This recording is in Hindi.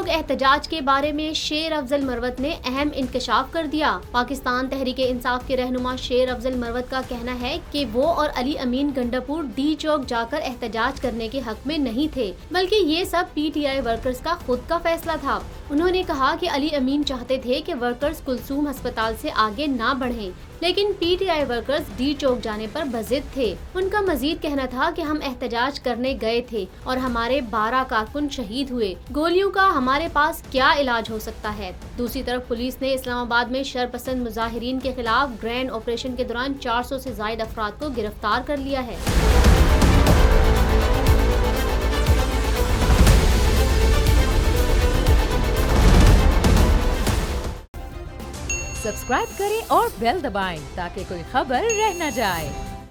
चौक एहतजाज के बारे में शेर अफजल मरवत ने अहम इंकशाफ कर दिया। पाकिस्तान तहरीक इंसाफ के रहनुमा शेर अफजल मरवत का कहना है कि वो और अली अमीन गंडापुर डी चौक जाकर एहतजाज करने के हक में नहीं थे, बल्कि ये सब PTI वर्कर्स का खुद का फैसला था। उन्होंने कहा कि अली अमीन चाहते थे कि वर्कर्स कुलसूम अस्पताल से आगे ना बढ़ें, लेकिन PTI वर्कर्स डी चौक जाने पर बजिद थे। उनका मजीद कहना था कि हम एहतजाज करने गए थे और हमारे 12 कारकुन शहीद हुए। गोलियों का हमारे पास क्या इलाज हो सकता है। दूसरी तरफ पुलिस ने इस्लामाबाद में शरपसंद मुजाहिरीन के खिलाफ ग्रैंड ऑपरेशन के दौरान 400 से ज्यादा अफराद को गिरफ्तार कर लिया है। सब्सक्राइब करें और बेल दबाएं ताकि कोई खबर रह न जाए।